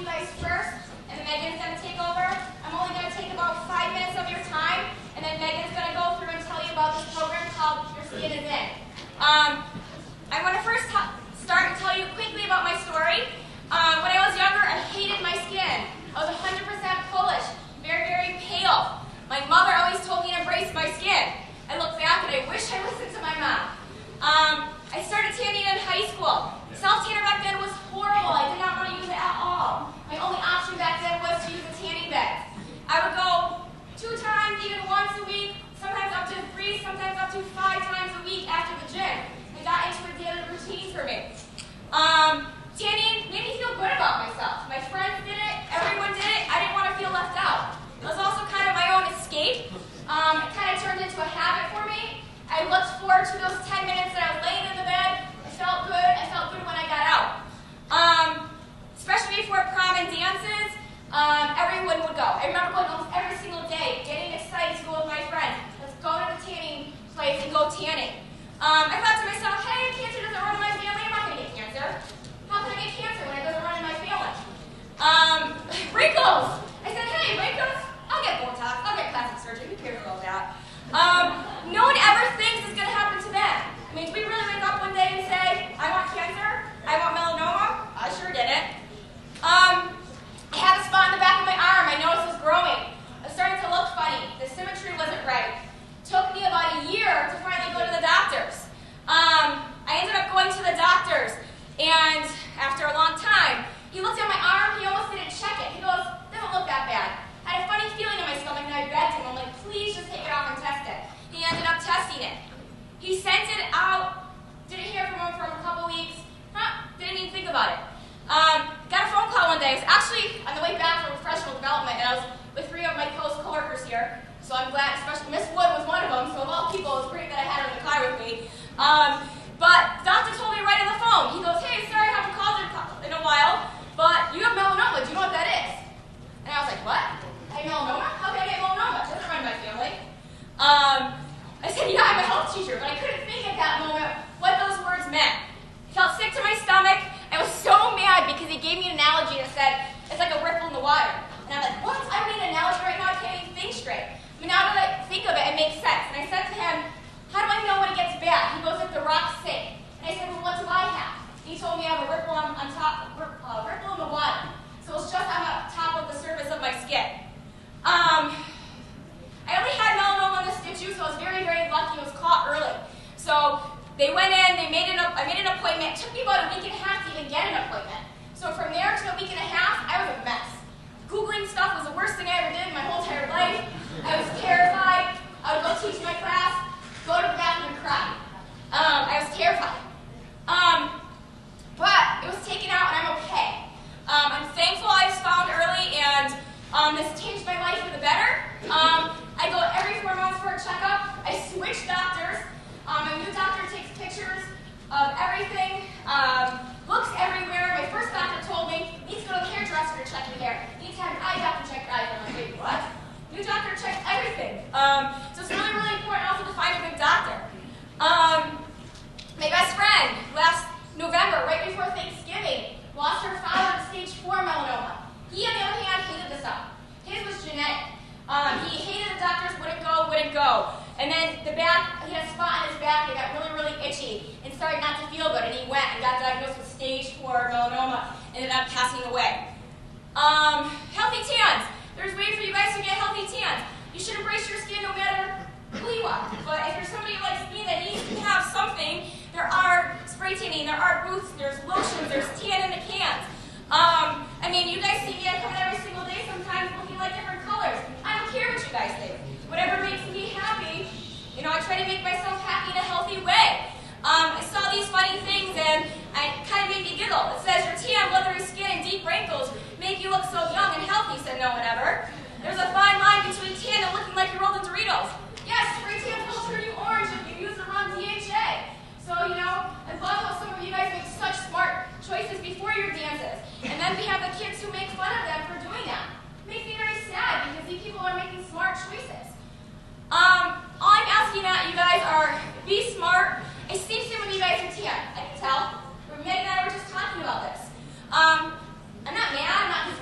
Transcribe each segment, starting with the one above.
you guys first, and then Megan's going to take over. I'm only going to take about 5 minutes of your time, and then Megan's going to go through and tell you about this program called Your Skin is In. I want to first start and tell you quickly about my story. When I was younger, I hated my skin. I was 100% Polish, very, very pale. My mother always told me to embrace my skin. I look back and I wish I listened to my mom. I started tanning in high school. Self-tanner back then was horrible. I did not want to use it at all. My only option back then was to use a tanning bed. I would go 2 times, even once a week, sometimes up to 3, sometimes up to 5 times a week after the gym. It got into a daily routine for me. Tanning made me feel good about myself. My friends did it, everyone did it. I didn't want to feel left out. It was also kind of my own escape. It kind of turned into a habit for me. I looked forward to those 10 minutes that I was laying in the bed. I felt good. I felt good when I got out. Especially before prom and dances, everyone would go. I remember going almost every single day, getting excited to go with my friends. Let's go to the tanning place and go tanning. I thought to myself, hey, cancer doesn't run in my family. I'm not going to get cancer. How can I get cancer when it doesn't run in my family? Wrinkles. I said, hey, wrinkles, I'll get Botox. I'll get plastic surgery. Who cares about that? No one ever thinks it's going to happen to them. I mean, do we really wake up one day and say, I want cancer? I want melanoma? I sure didn't. I had a spot in the back of my arm. I noticed it was growing. It was starting to look funny. The symmetry wasn't right. It took me about a year to finally go to the doctors. I ended up going to the doctors, and after a long time, he looked at my arm. He almost didn't check it. He goes, doesn't look that bad. I had a funny feeling in my stomach, and I begged him. I'm like, please just take it off and test it. He ended up testing it. He sent it out. Didn't hear from him for a couple weeks. Didn't even think about it. Got a phone call one day. I was actually on the way back from professional development, and I was with 3 of my close coworkers here. So I'm glad, especially Miss Wood was one of them. So of all people, it was great that I had her in the car with me. But the doctor told me right on the phone. He goes, hey, sorry I haven't called you in a while, but you have melanoma. Do you know what that is? And I was like, what? I have melanoma? How can I get melanoma? It doesn't run in my family. I said, yeah, I'm a health teacher, but I couldn't think at that moment what those words meant. I felt sick to my stomach. I was so mad because he gave me an analogy that said, it's like a ripple in the water. And I'm like, what? I don't need an analogy right now. I can't even think straight. But now that I think of it, it makes sense. And I said to him, how do I know when it gets bad? He goes, if the rocks sink. And I said, well, what do I have? He told me I have a ripple on top, ripple in the water. So it's just on the top of the surface of my skin. I only had melanoma in the stitches, so I was very, very lucky. It was caught early. So they went in, I made an appointment. It took me about a week and a half to even get an appointment. So from there to a week and a half, I was a mess. Googling stuff was the worst thing I ever did in my whole entire life. I was terrified. I would go teach my class, go to the bathroom and cry. I was terrified. But it was taken out and I'm okay. I'm thankful I was found early, and this changed my life for the better. I go every 4 months for a checkup. I switch doctors. My new doctor takes pictures of everything, looks everywhere. My first doctor told me, you need to go to the hairdresser to check your hair. You need to have your eye doctor check your eyes. I'm like, wait, what? New doctor checks everything. So it's really, really important also to find a good doctor. My best friend, last November, right before Thanksgiving, lost her father to stage 4 melanoma. He, on the other hand, hated the stuff. His was genetic. He hated the doctors, wouldn't go. And then the back, he had a spot on his back that got really, really itchy and started not to feel good. And he went and got diagnosed with stage 4 melanoma and ended up passing away. Healthy tans. There's ways for you guys to get healthy tans. You should embrace your skin no matter who you are. But if you're somebody like me that needs to have something, there are spray tanning, there are booths, there's lotions, there's tan in the cans. I mean, you guys see me, I come in every single day sometimes looking like different colors. I don't care what you guys think. Whatever makes me happy, you know, I try to make myself happy in a healthy way. I saw these funny things and it kind of made me giggle. It says, your tan, leathery skin, and deep wrinkles make you look so young and healthy, said no one ever. There's a fine line between tan and looking like you're rolled in Doritos. Yes, spray tan will turn you orange if you use the wrong DHA. So, you know, I love how some of you guys make such smart choices before your dances. And then we have the kids who make fun of them for doing that. It makes me very sad because these people are making smart choices. All I'm asking that you guys are, be smart. I see some of you guys are tan, I can tell. Megan and I were just talking about this. I'm not mad, I'm not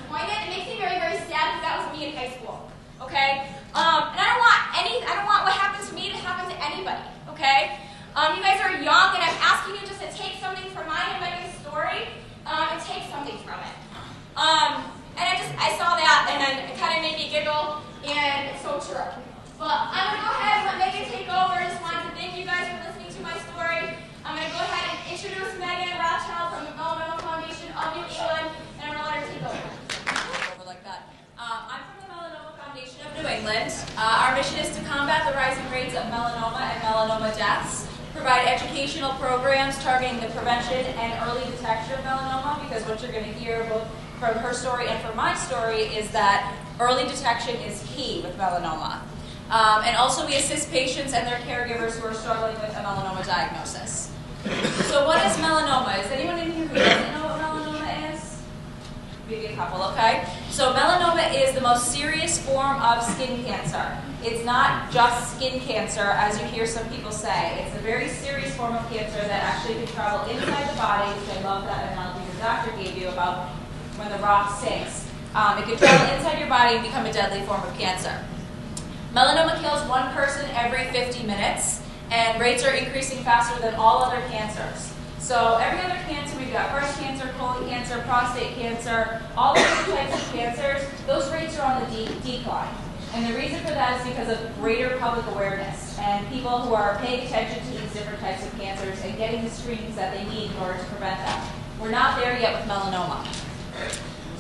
Meghan Rothschild from the Melanoma Foundation of New England, and I'm going to let her take over like that. I'm from the Melanoma Foundation of New England. Our mission is to combat the rising rates of melanoma and melanoma deaths, provide educational programs targeting the prevention and early detection of melanoma, because what you're going to hear both from her story and from my story is that early detection is key with melanoma. And also we assist patients and their caregivers who are struggling with a melanoma diagnosis. So what is melanoma? Is anyone in here who doesn't know what melanoma is? Maybe a couple, okay? So melanoma is the most serious form of skin cancer. It's not just skin cancer, as you hear some people say. It's a very serious form of cancer that actually can travel inside the body, which I love that analogy the doctor gave you about when the rock sinks. It can travel inside your body and become a deadly form of cancer. Melanoma kills one person every 50 minutes, and rates are increasing faster than all other cancers. So every other cancer, we've got breast cancer, colon cancer, prostate cancer, all the different types of cancers, those rates are on the decline. And the reason for that is because of greater public awareness and people who are paying attention to these different types of cancers and getting the screenings that they need in order to prevent them. We're not there yet with melanoma.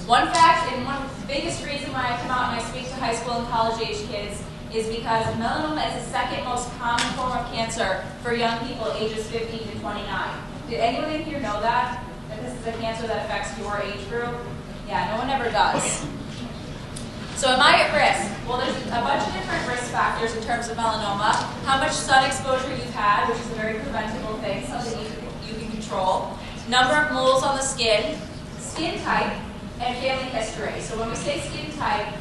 One fact, and one of the biggest reason why I come out and I speak to high school and college age kids is because melanoma is the second most common form of cancer for young people ages 15 to 29. Did anyone in here know that? That this is a cancer that affects your age group? Yeah, no one ever does. So am I at risk? Well, there's a bunch of different risk factors in terms of melanoma. How much sun exposure you've had, which is a very preventable thing, something you can control. Number of moles on the skin, skin type, and family history. So when we say skin type,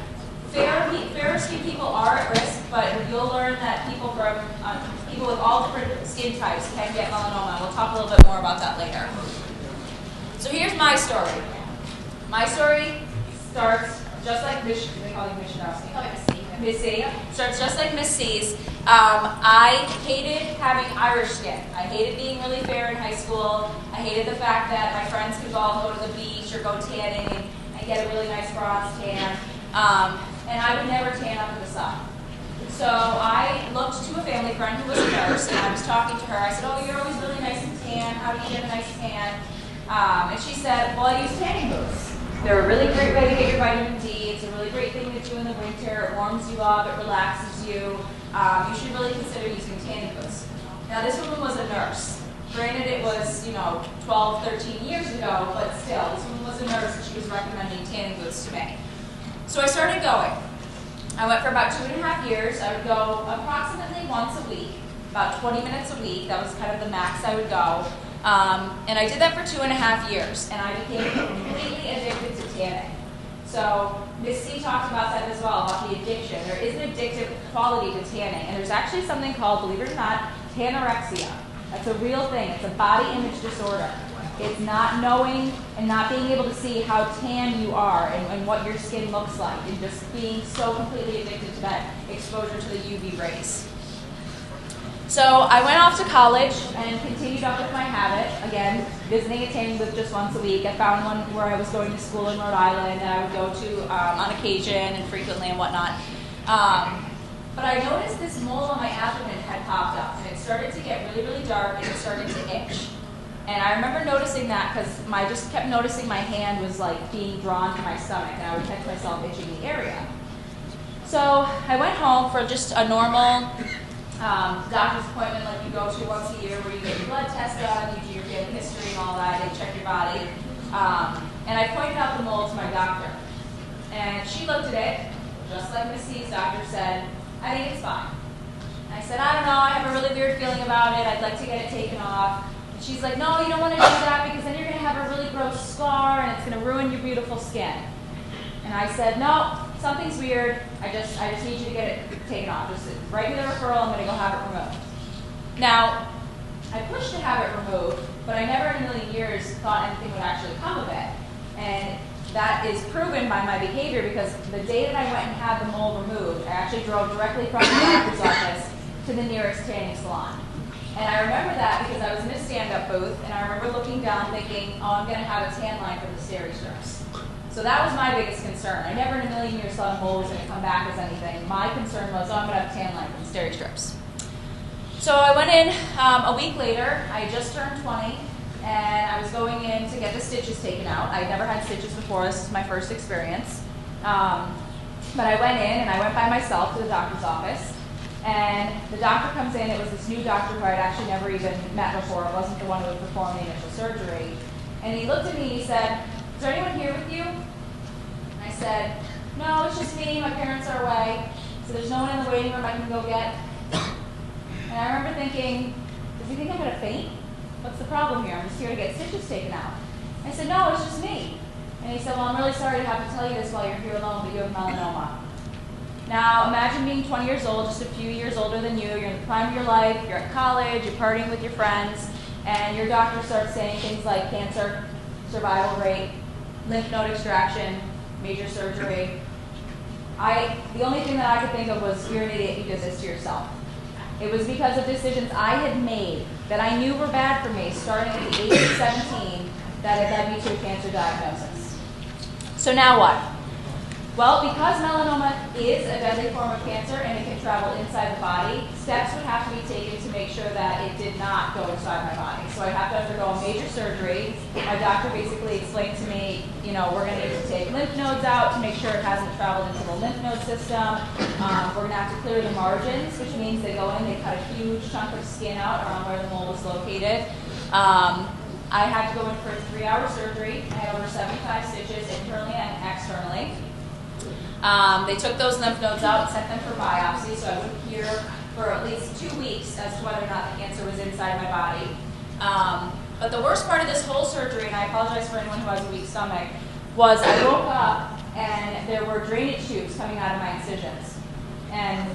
fairer skin people are at risk, but you'll learn that people with all different skin types can get melanoma. We'll talk a little bit more about that later. So here's my story. My story starts just like they call you Missy. Starts just like Miss C's. I hated having Irish skin. I hated being really fair in high school. I hated the fact that my friends could all go to the beach or go tanning and get a really nice bronze tan. And I would never tan under the sun. So I looked to a family friend who was a nurse, and I was talking to her. I said, "Oh, you're always really nice and tan. How do you get a nice tan?" And she said, "Well, I use tanning boots. They're a really great way to get your vitamin D. It's a really great thing to do in the winter. It warms you up. It relaxes you. You should really consider using tanning boots." Now, this woman was a nurse. Granted, it was, 12, 13 years ago, but still, this woman was a nurse, and she was recommending tanning boots to me. So I started going. I went for about 2.5 years. I would go approximately once a week, about 20 minutes a week. That was kind of the max I would go. And I did that for 2.5 years, and I became completely addicted to tanning. So Miss C talked about that as well, about the addiction. There is an addictive quality to tanning, and there's actually something called, believe it or not, tanorexia. That's a real thing. It's a body image disorder. It's not knowing and not being able to see how tan you are and what your skin looks like, and just being so completely addicted to that exposure to the UV rays. So I went off to college and continued up with my habit, again, visiting a tanning booth just once a week. I found one where I was going to school in Rhode Island that I would go to on occasion and frequently and whatnot. But I noticed this mole on my abdomen had popped up, and it started to get really, really dark, and it started to itch. And I remember noticing that because I just kept noticing my hand was like being drawn to my stomach, and I would catch myself itching the area. So I went home for just a normal doctor's appointment like you go to once a year, where you get your blood test done, you do your family history and all that, they check your body. And I pointed out the mole to my doctor. And she looked at it, just like Miss C's doctor said, "I think it's fine." And I said, "I don't know, I have a really weird feeling about it. I'd like to get it taken off." And she's like, "No, you don't want to do that, because then you're going to have a really gross scar and it's going to ruin your beautiful skin." And I said, "No, something's weird. I just need you to get it taken off. Just write me the referral, I'm going to go have it removed." Now, I pushed to have it removed, but I never in a million years thought anything would actually come of it. And that is proven by my behavior, because the day that I went and had the mole removed, I actually drove directly from the doctor's office to the nearest tanning salon. And I remember that because I was in a stand-up booth, and I remember looking down thinking, "Oh, I'm going to have a tan line from the steri strips." So that was my biggest concern. I never in a million years thought a mole was going to come back as anything. My concern was, "Oh, I'm going to have a tan line from the steri strips." So I went in a week later. I had just turned 20. and I was going in to get the stitches taken out. I'd never had stitches before. This is my first experience. But I went in, and I went by myself to the doctor's office. And the doctor comes in. It was this new doctor who I'd actually never even met before. It wasn't the one who had performed the initial surgery. And he looked at me and he said, "Is there anyone here with you?" And I said, "No, it's just me. My parents are away. So there's no one in the waiting room I can go get." And I remember thinking, does he think I'm going to faint? What's the problem here? I'm just here to get stitches taken out. I said, "No, it's just me." And he said, "Well, I'm really sorry to have to tell you this while you're here alone, but you have melanoma." Now, imagine being 20 years old, just a few years older than you. You're in the prime of your life. You're at college. You're partying with your friends. And your doctor starts saying things like cancer, survival rate, lymph node extraction, major surgery. The only thing that I could think of was, "You're an idiot. You did this to yourself." It was because of decisions I had made that I knew were bad for me starting at the age of 17 that had led me to a cancer diagnosis. So now what? Well, because melanoma is a deadly form of cancer and it can travel inside the body, steps would have to be taken to make sure that it did not go inside my body. So I'd have to undergo a major surgery. My doctor basically explained to me, we're going to need to take lymph nodes out to make sure it hasn't traveled into the lymph node system. We're going to have to clear the margins, which means they go in, they cut a huge chunk of skin out around where the mole was located. I had to go in for a 3-hour surgery. I had over 75 stitches internally and externally. They took those lymph nodes out and sent them for biopsy, so I wouldn't hear for at least 2 weeks as to whether or not the cancer was inside my body. But the worst part of this whole surgery, and I apologize for anyone who has a weak stomach, was I woke up and there were drainage tubes coming out of my incisions. And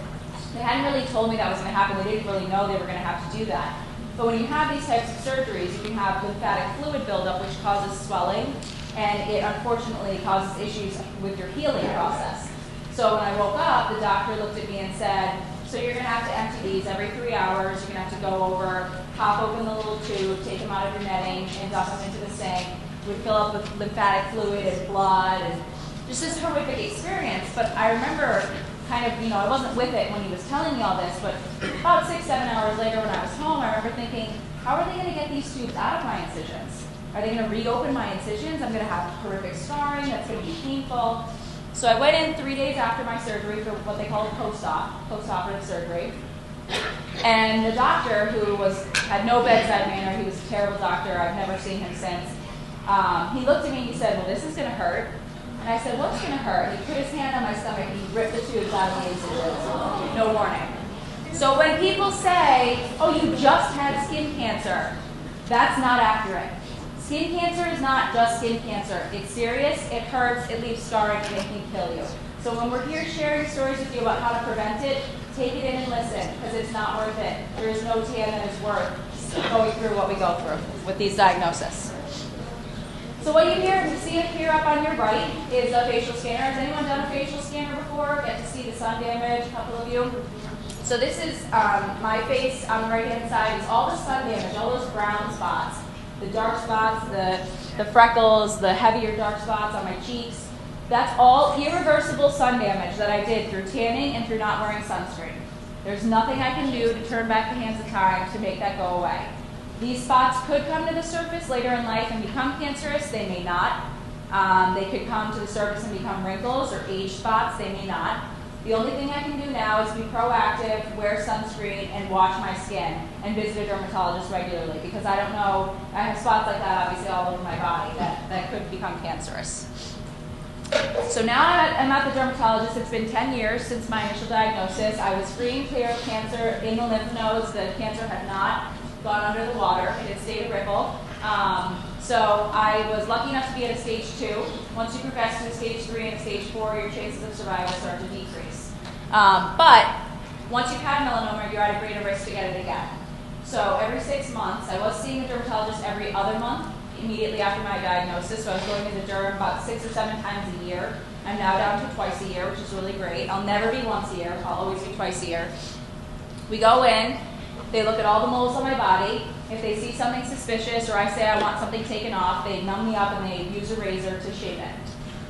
they hadn't really told me that was going to happen. They didn't really know they were going to have to do that. But when you have these types of surgeries, you can have lymphatic fluid buildup, which causes swelling, and it unfortunately causes issues with your healing process. So when I woke up, the doctor looked at me and said, "So you're going to have to empty these every 3 hours. You're going to have to go over, pop open the little tube, take them out of your netting, and dump them into the sink. We'd fill up with lymphatic fluid and blood, and just this horrific experience." But I remember kind of, I wasn't with it when he was telling me all this, but about 6-7 hours later when I was home, I remember thinking, how are they going to get these tubes out of my incisions? Are they going to reopen my incisions? I'm going to have horrific scarring. That's going to be painful. So I went in 3 days after my surgery for what they call a post-operative surgery. And the doctor, who had no bedside manner, he was a terrible doctor. I've never seen him since. He looked at me and he said, "Well, this is going to hurt." And I said, "What's going to hurt?" He put his hand on my stomach and he ripped the tubes out of the incisions. No warning. So when people say, "Oh, you just had skin cancer," that's not accurate. Skin cancer is not just skin cancer. It's serious, it hurts, it leaves scarring, and it can kill you. So when we're here sharing stories with you about how to prevent it, take it in and listen, because it's not worth it. There is no tan that is worth going through what we go through with these diagnoses. So what you see it here up on your right is a facial scanner. Has anyone done a facial scanner before? Get to see the sun damage, a couple of you. So this is my face on the right-hand side is all the sun damage, all those brown spots. The dark spots, the freckles, the heavier dark spots on my cheeks. That's all irreversible sun damage that I did through tanning and through not wearing sunscreen. There's nothing I can do to turn back the hands of time to make that go away. These spots could come to the surface later in life and become cancerous. They may not. They could come to the surface and become wrinkles or age spots. They may not. The only thing I can do now is be proactive, wear sunscreen, and wash my skin, and visit a dermatologist regularly, because I don't know, I have spots like that obviously all over my body that could become cancerous. So now I'm at the dermatologist. It's been 10 years since my initial diagnosis. I was free and clear of cancer in the lymph nodes. The cancer had not gone under the water. It had stayed a ripple. So I was lucky enough to be at a stage 2. Once you progress to a stage 3 and a stage 4, your chances of survival start to decrease. But once you've had melanoma, you're at a greater risk to get it again. So every 6 months, I was seeing a dermatologist every other month immediately after my diagnosis. So I was going to the derm about 6 or 7 times a year. I'm now down to twice a year, which is really great. I'll never be once a year. I'll always be twice a year. We go in. They look at all the moles on my body. If they see something suspicious or I say I want something taken off, they numb me up and they use a razor to shave it.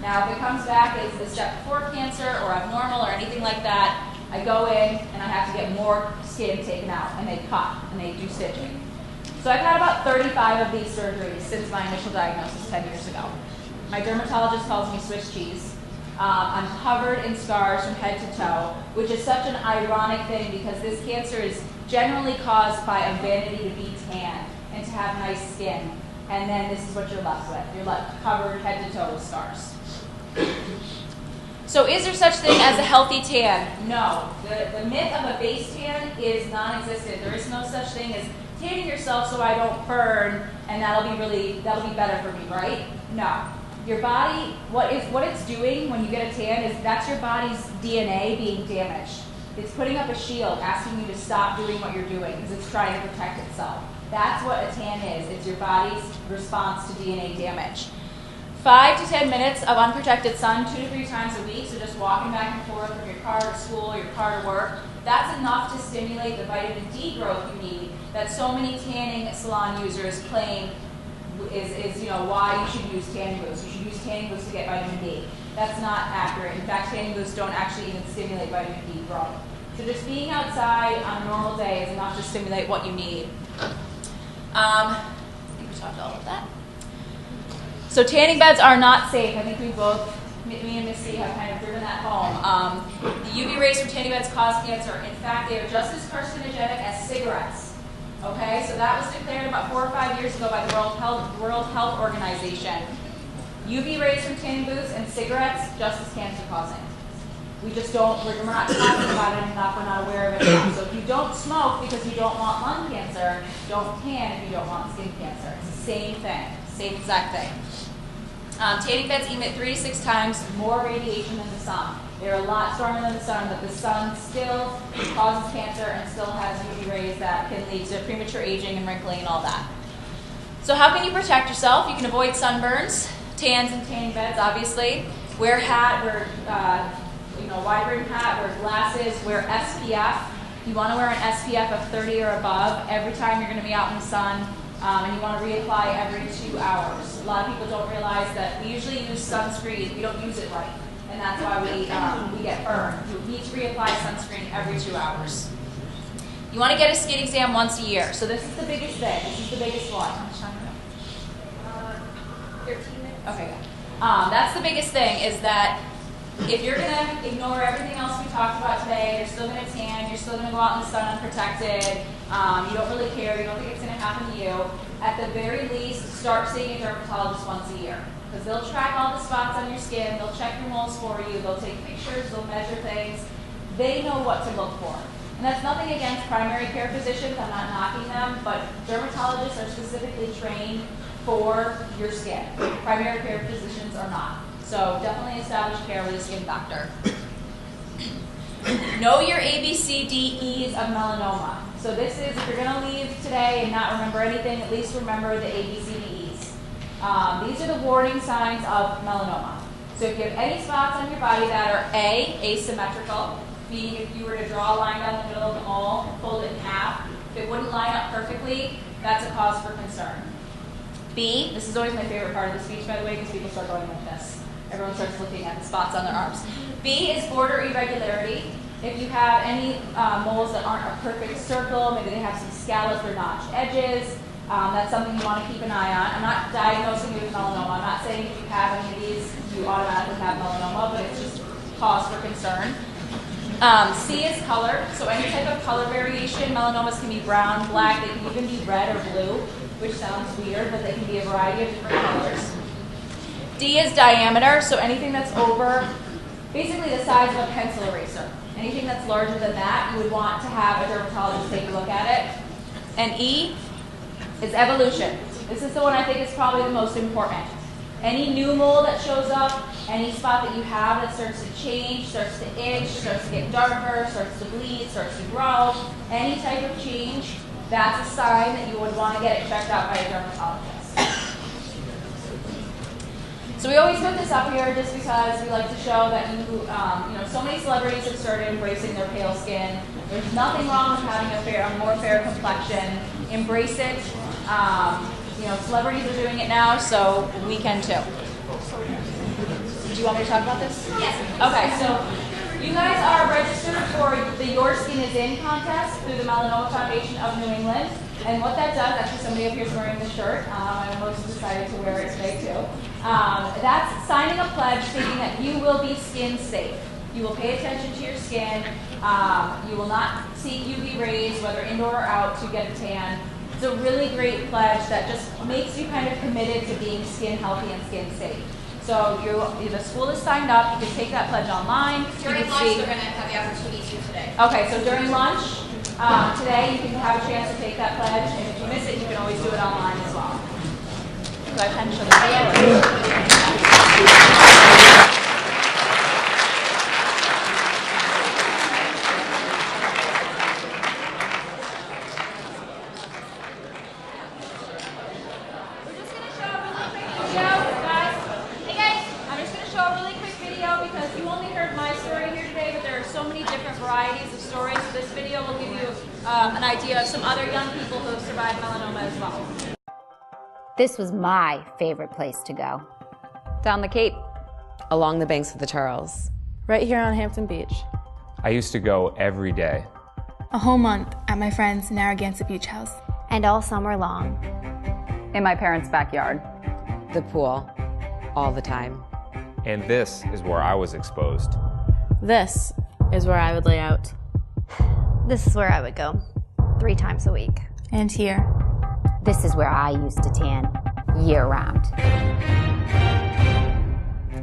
Now, if it comes back as the step 4 cancer or abnormal or anything like that, I go in and I have to get more skin taken out, and they cut and they do stitching. So I've had about 35 of these surgeries since my initial diagnosis 10 years ago. My dermatologist calls me Swiss cheese. I'm covered in scars from head to toe, which is such an ironic thing because this cancer is generally caused by a vanity to be tan and to have nice skin. And then this is what you're left with. You're left covered head to toe with scars. So is there such thing as a healthy tan? No. The myth of a base tan is non-existent. There is no such thing as tanning yourself so I don't burn and that'll be better for me, right? No. Your body, what it's doing when you get a tan is that's your body's DNA being damaged. It's putting up a shield asking you to stop doing what you're doing because it's trying to protect itself. That's what a tan is. It's your body's response to DNA damage. 5 to 10 minutes of unprotected sun 2 to 3 times a week, so just walking back and forth from your car to school, your car to work, that's enough to stimulate the vitamin D growth you need that so many tanning salon users claim is why you should use tanning booths. You should use tanning booths to get vitamin D. That's not accurate. In fact, tanning booths don't actually even stimulate vitamin D growth. So just being outside on a normal day is enough to stimulate what you need. I think we talked all of that. So tanning beds are not safe. I think me and Misty have kind of driven that home. The UV rays from tanning beds cause cancer. In fact, they are just as carcinogenic as cigarettes. Okay, so that was declared about 4 or 5 years ago by the World Health Organization. UV rays from tanning booths and cigarettes just as cancer causing. We just don't, we're not talking about it enough, we're not aware of it enough. So if you don't smoke because you don't want lung cancer, don't tan if you don't want skin cancer. It's the same thing, same exact thing. Tanning beds emit 3 to 6 times more radiation than the sun. They're a lot stronger than the sun, but the sun still causes cancer and still has UV rays that can lead to premature aging and wrinkling and all that. So how can you protect yourself? You can avoid sunburns, tans and tanning beds, obviously. Wear a hat, wear wide brim hat, wear glasses, wear SPF. You want to wear an SPF of 30 or above every time you're going to be out in the sun. And you want to reapply every 2 hours. A lot of people don't realize that we usually use sunscreen. We don't use it right, and that's why we get burned. You need to reapply sunscreen every 2 hours. You want to get a skin exam once a year. So this is the biggest thing. This is the biggest one. How much time do we have? 13 minutes. Okay, good. That's the biggest thing is that if you're going to ignore everything else we talked about today, you're still going to tan, you're still going to go out in the sun unprotected, you don't really care, you don't think it's going to happen to you, at the very least, start seeing a dermatologist once a year. Because they'll track all the spots on your skin, they'll check your moles for you, they'll take pictures, they'll measure things. They know what to look for. And that's nothing against primary care physicians, I'm not knocking them, but dermatologists are specifically trained for your skin. Primary care physicians are not. So definitely establish care with a skin doctor. Know your ABCDEs of melanoma. So this is, if you're going to leave today and not remember anything, at least remember the ABCDEs. These are the warning signs of melanoma. So if you have any spots on your body that are A, asymmetrical, meaning if you were to draw a line down the middle of the mole, fold it in half, if it wouldn't line up perfectly, that's a cause for concern. B, this is always my favorite part of the speech, by the way, because people start going like this. Everyone starts looking at the spots on their arms. B is border irregularity. If you have any moles that aren't a perfect circle, maybe they have some scalloped or notched edges, that's something you want to keep an eye on. I'm not diagnosing you with melanoma. I'm not saying if you have any of these, you automatically have melanoma, but it's just cause for concern. C is color. So any type of color variation. Melanomas can be brown, black, they can even be red or blue, which sounds weird, but they can be a variety of different colors. D is diameter, so anything that's over, basically the size of a pencil eraser. Anything that's larger than that, you would want to have a dermatologist take a look at it. And E is evolution. This is the one I think is probably the most important. Any new mole that shows up, any spot that you have that starts to change, starts to itch, starts to get darker, starts to bleed, starts to grow, any type of change, that's a sign that you would want to get it checked out by a dermatologist. So we always put this up here just because we like to show that so many celebrities have started embracing their pale skin. There's nothing wrong with having a more fair complexion. Embrace it. Celebrities are doing it now, so we can too. Do you want me to talk about this? Yes. Okay, so You guys are registered for the Your Skin Is In contest through the Melanoma Foundation of New England. And what that does, actually somebody up here is wearing the shirt. I'm most excited to wear it today too. That's signing a pledge stating that you will be skin safe. You will pay attention to your skin. You will not seek UV rays, whether indoor or out, to get a tan. It's a really great pledge that just makes you kind of committed to being skin healthy and skin safe. So the school is signed up. You can take that pledge online. During lunch, they're going to have the opportunity to today. Okay, so during lunch today, you can have a chance to take that pledge, and if you miss it, you can always do it online as well. So I can show the varieties of stories. So this video will give you an idea of some other young people who have survived melanoma as well. This was my favorite place to go. Down the Cape. Along the banks of the Charles. Right here on Hampton Beach. I used to go every day. A whole month at my friend's Narragansett Beach house. And all summer long. In my parents' backyard. The pool. All the time. And this is where I was exposed. This is where I would lay out. This is where I would go 3 times a week. And here. This is where I used to tan year-round.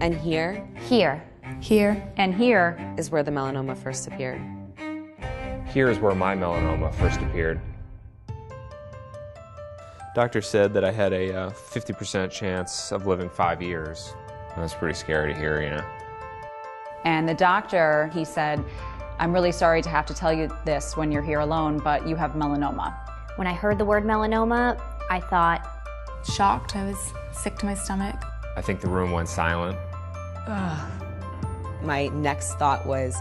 And here? Here. Here. And here is where the melanoma first appeared. Here is where my melanoma first appeared. Doctor said that I had a 50% chance of living 5 years. That's pretty scary to hear, you know. And the doctor, he said, I'm really sorry to have to tell you this when you're here alone, but you have melanoma. When I heard the word melanoma, I thought... Shocked. I was sick to my stomach. I think the room went silent. My next thought was,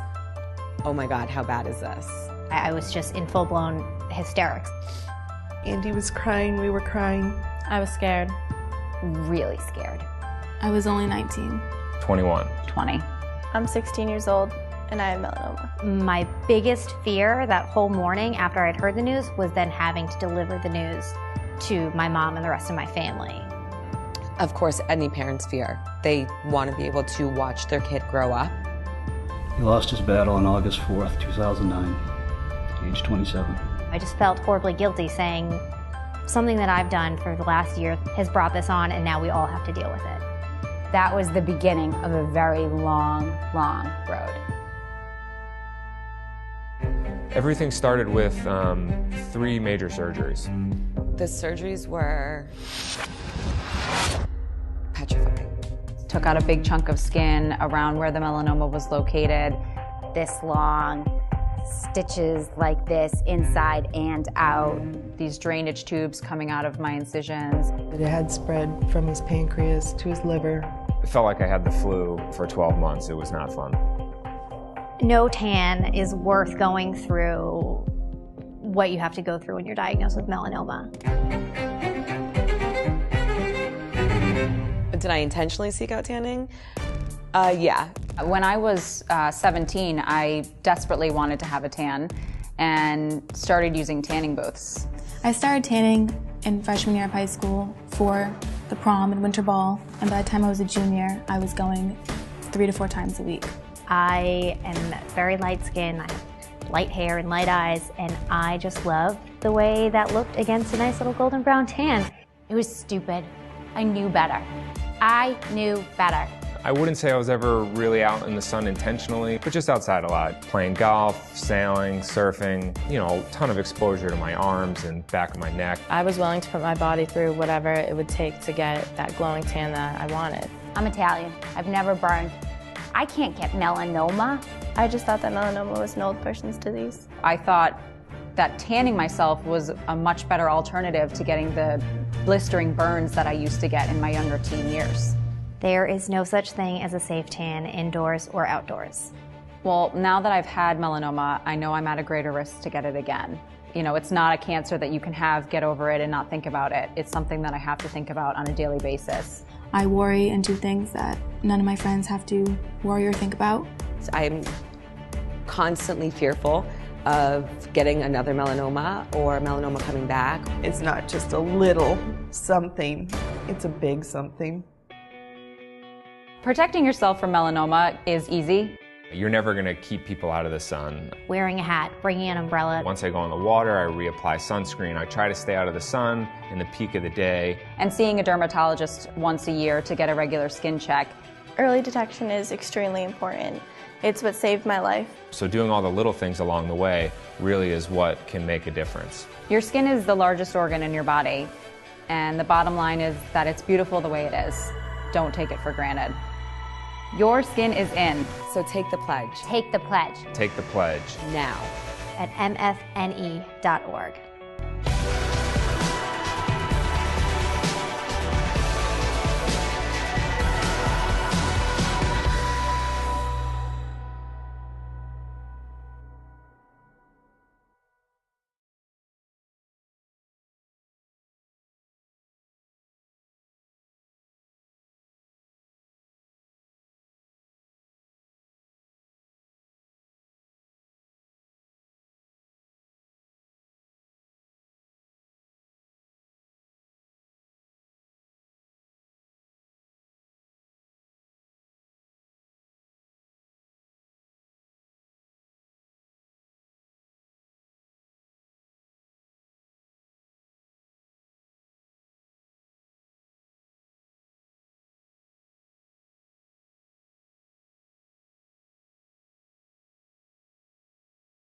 oh my God, how bad is this? I was just in full-blown hysterics. Andy was crying, we were crying. I was scared. Really scared. I was only 19. 21. 20. I'm 16 years old and I have melanoma. My biggest fear that whole morning after I'd heard the news was then having to deliver the news to my mom and the rest of my family. Of course, any parent's fear. They want to be able to watch their kid grow up. He lost his battle on August 4th, 2009, age 27. I just felt horribly guilty saying something that I've done for the last year has brought this on and now we all have to deal with it. That was the beginning of a very long, long road. Everything started with 3 major surgeries. The surgeries were petrifying. Took out a big chunk of skin around where the melanoma was located. This long, stitches like this, inside and out. These drainage tubes coming out of my incisions. It had spread from his pancreas to his liver. It felt like I had the flu for 12 months. It was not fun. No tan is worth going through what you have to go through when you're diagnosed with melanoma. Did I intentionally seek out tanning? Yeah. When I was 17, I desperately wanted to have a tan and started using tanning booths. I started tanning in freshman year of high school for the prom and winter ball, and by the time I was a junior, I was going 3 to 4 times a week. I am very light-skinned, I have light hair and light eyes, and I just loved the way that looked against a nice little golden brown tan. It was stupid. I knew better. I knew better. I wouldn't say I was ever really out in the sun intentionally, but just outside a lot. Playing golf, sailing, surfing, you know, a ton of exposure to my arms and back of my neck. I was willing to put my body through whatever it would take to get that glowing tan that I wanted. I'm Italian. I've never burned. I can't get melanoma. I just thought that melanoma was an old person's disease. I thought that tanning myself was a much better alternative to getting the blistering burns that I used to get in my younger teen years. There is no such thing as a safe tan indoors or outdoors. Well, now that I've had melanoma, I know I'm at a greater risk to get it again. You know, it's not a cancer that you can have, get over it, and not think about it. It's something that I have to think about on a daily basis. I worry and do things that none of my friends have to worry or think about. I'm constantly fearful of getting another melanoma or melanoma coming back. It's not just a little something, it's a big something. Protecting yourself from melanoma is easy. You're never going to keep people out of the sun. Wearing a hat, bringing an umbrella. Once I go in the water, I reapply sunscreen. I try to stay out of the sun in the peak of the day. And seeing a dermatologist once a year to get a regular skin check. Early detection is extremely important. It's what saved my life. So doing all the little things along the way really is what can make a difference. Your skin is the largest organ in your body, and the bottom line is that it's beautiful the way it is. Don't take it for granted. Your skin is in. So take the pledge. Take the pledge Take the pledge. Now. at mfne.org.